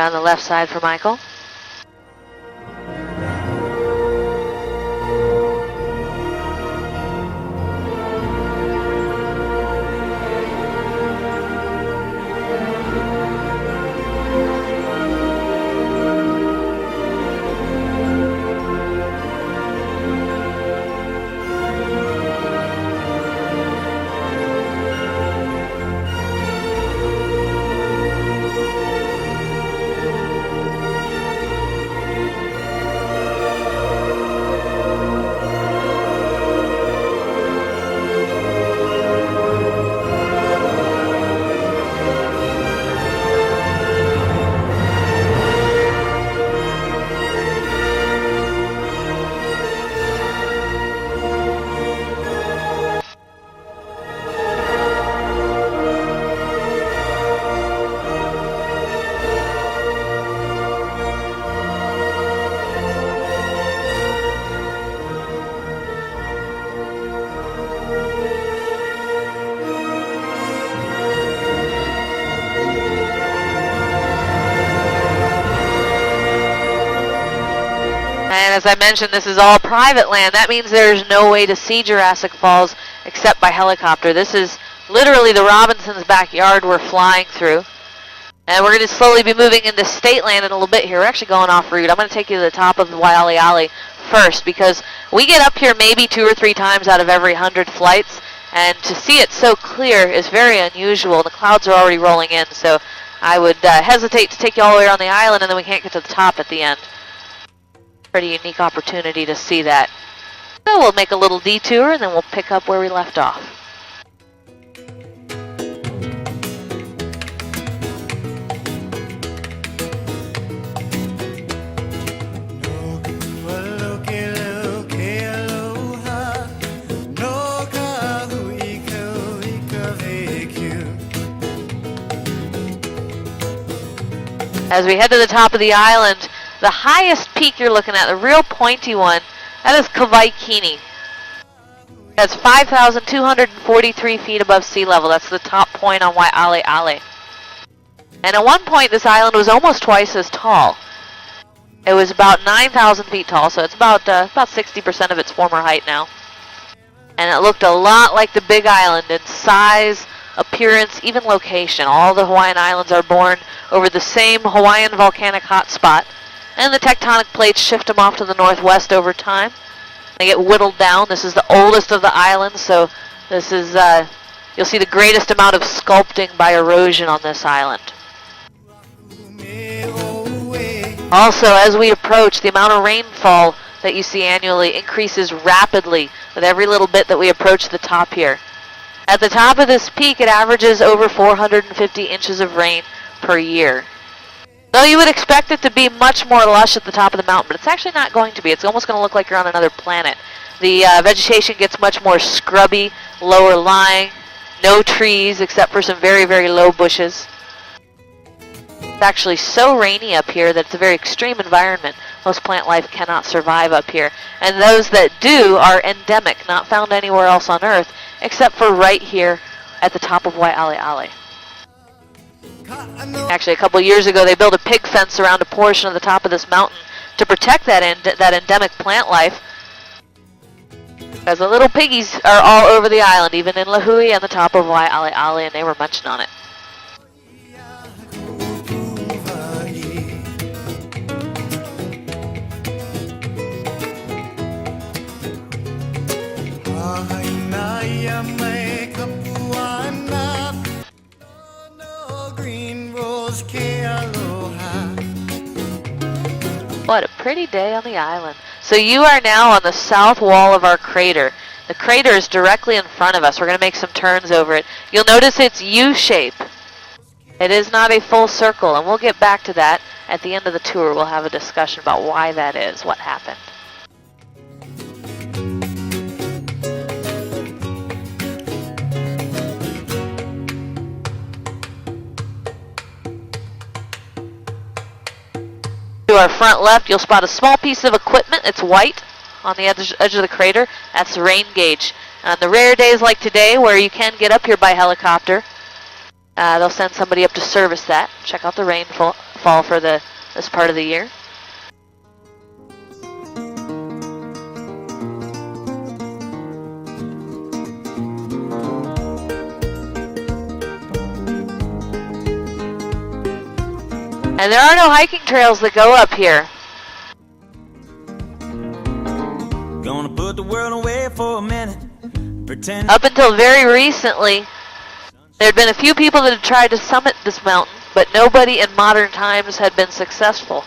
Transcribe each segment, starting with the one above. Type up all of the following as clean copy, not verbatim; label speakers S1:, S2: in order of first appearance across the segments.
S1: around the left side for Michael. And as I mentioned, this is all private land. That means there's no way to see Jurassic Falls except by helicopter. This is literally the Robinsons' backyard we're flying through. And we're going to slowly be moving into state land in a little bit here. We're actually going off route. I'm going to take you to the top of the Waialeale first because we get up here maybe 2 or 3 times out of every 100 flights. And to see it so clear is very unusual. The clouds are already rolling in, so I would hesitate to take you all the way around the island and then we can't get to the top at the end. Pretty unique opportunity to see that. So we'll make a little detour and then we'll pick up where we left off. As we head to the top of the island, the highest peak you're looking at, the real pointy one, that is Kaua'i. That's 5,243 feet above sea level. That's the top point on Waialeale. And at one point, this island was almost twice as tall. It was about 9,000 feet tall, so it's about 60% of its former height now. And it looked a lot like the Big Island in size, appearance, even location. All the Hawaiian Islands are born over the same Hawaiian volcanic hotspot. And the tectonic plates shift them off to the northwest over time. They get whittled down. This is the oldest of the islands, so this is, you'll see the greatest amount of sculpting by erosion on this island. Also, as we approach, the amount of rainfall that you see annually increases rapidly with every little bit that we approach the top here. At the top of this peak, it averages over 450 inches of rain per year. Though you would expect it to be much more lush at the top of the mountain, but it's actually not going to be. It's almost going to look like you're on another planet. The vegetation gets much more scrubby, lower lying, no trees except for some very, very low bushes. It's actually so rainy up here that it's a very extreme environment. Most plant life cannot survive up here. And those that do are endemic, not found anywhere else on Earth, except for right here at the top of Waialeale. Actually, a couple years ago, they built a pig fence around a portion of the top of this mountain to protect that endemic plant life. Because the little piggies are all over the island, even in Lahui and the top of Waialeale, and they were munching on it. What a pretty day on the island. So you are now on the south wall of our crater. The crater is directly in front of us. We're going to make some turns over it. You'll notice it's U-shape. It is not a full circle, and we'll get back to that at the end of the tour. We'll have a discussion about why that is, what happened. To our front left, you'll spot a small piece of equipment. It's white on the edge of the crater. That's the rain gauge. On the rare days like today where you can get up here by helicopter, they'll send somebody up to service that. Check out the rainfall rainfall for this part of the year. And there are no hiking trails that go up here.
S2: Gonna put the world away for a minute. Pretend.
S1: Up until very recently, there had been a few people that had tried to summit this mountain, but nobody in modern times had been successful.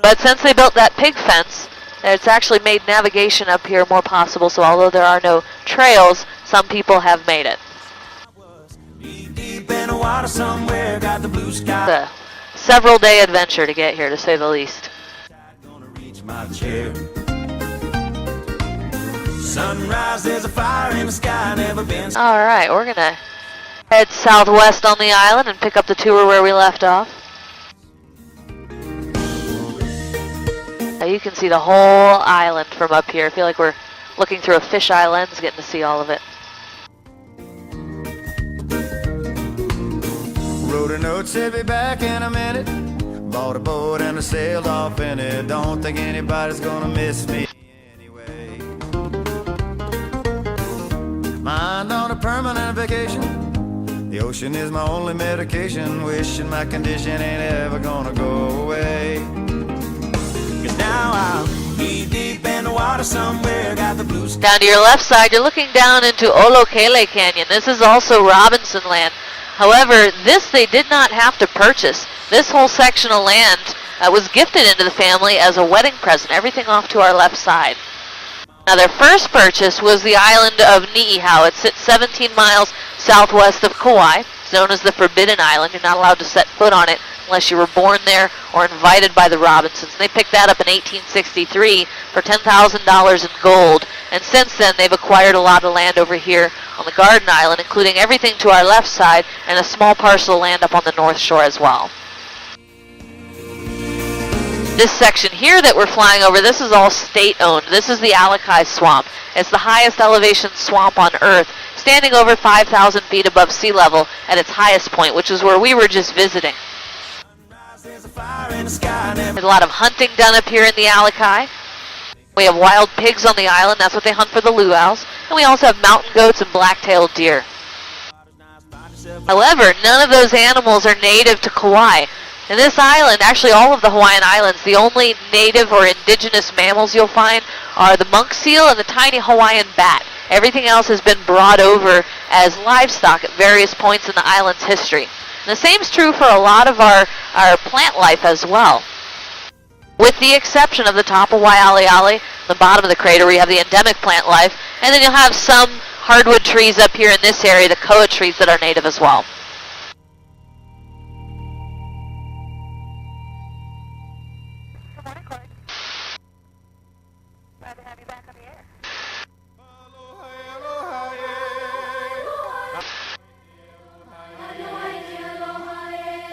S1: But since they built that pig fence, it's actually made navigation up here more possible, so although there are no trails, some people have made it.
S2: Deep in the water somewhere, got the blue sky.
S1: It's a several-day adventure to get here, to say the least.
S2: Gonna reach my chair. Sunrise, there's a fire in the sky, never been.
S1: Alright, we're gonna head southwest on the island and pick up the tour where we left off. Now you can see the whole island from up here. I feel like we're looking through a fisheye lens, getting to see all of it.
S3: Wrote a note, said be back in a minute. Bought a boat and I sailed off in it. Don't think anybody's gonna miss me anyway. Mind on a permanent vacation. The ocean is my only medication. Wishing my condition ain't ever gonna go away. 'Cause now I'm deep in the water somewhere. Got the blue sky.
S1: Down to your left side, you're looking down into Olokele Canyon. This is also Robinson land. However, this they did not have to purchase. This whole section of land was gifted into the family as a wedding present, everything off to our left side. Now their first purchase was the island of Niihau. It sits 17 miles southwest of Kaua'i. It's known as the Forbidden Island. You're not allowed to set foot on it unless you were born there or invited by the Robinsons. They picked that up in 1863 for $10,000 in gold. And since then, they've acquired a lot of land over here on the Garden Island, including everything to our left side and a small parcel of land up on the north shore as well. This section here that we're flying over, this is all state-owned. This is the Kaua'i Swamp. It's the highest elevation swamp on Earth, standing over 5,000 feet above sea level at its highest point, which is where we were just visiting. There's a lot of hunting done up here in the Kaua'i. We have wild pigs on the island. That's what they hunt for the luau's. And we also have mountain goats and black-tailed deer. However, none of those animals are native to Kauai. In this island, actually all of the Hawaiian Islands, the only native or indigenous mammals you'll find are the monk seal and the tiny Hawaiian bat. Everything else has been brought over as livestock at various points in the island's history. And the same is true for a lot of our plant life as well. With the exception of the top of Waialeale, the bottom of the crater where you have the endemic plant life, and then you'll have some hardwood trees up here in this area, the koa trees that are native as well. Good morning, Corey. Glad to have you back on the air.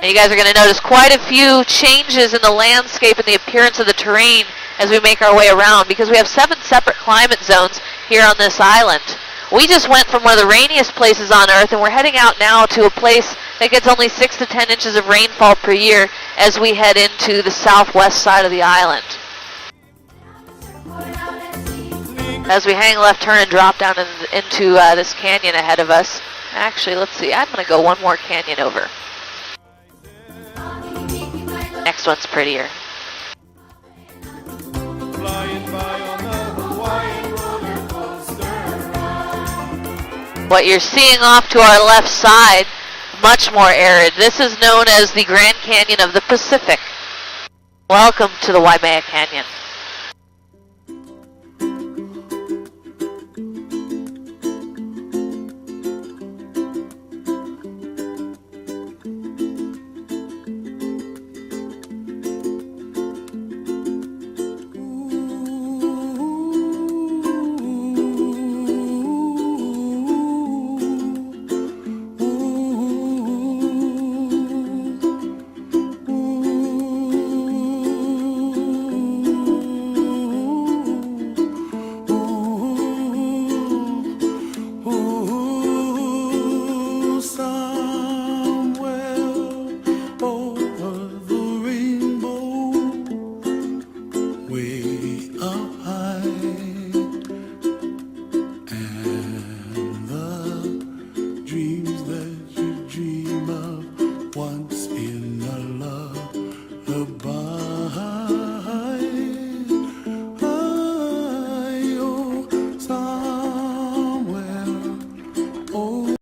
S1: Now you guys are going to notice quite a few changes in the landscape and the appearance of the terrain as we make our way around, because we have 7 separate climate zones here on this island. We just went from one of the rainiest places on Earth, and we're heading out now to a place that gets only 6 to 10 inches of rainfall per year as we head into the southwest side of the island. As we hang left turn and drop down into this canyon ahead of us. Actually, let's see, I'm going to go one more canyon over. Next one's prettier. What you're seeing off to our left side, much more arid. This is known as the Grand Canyon of the Pacific. Welcome to the Waimea Canyon.
S4: goodbye.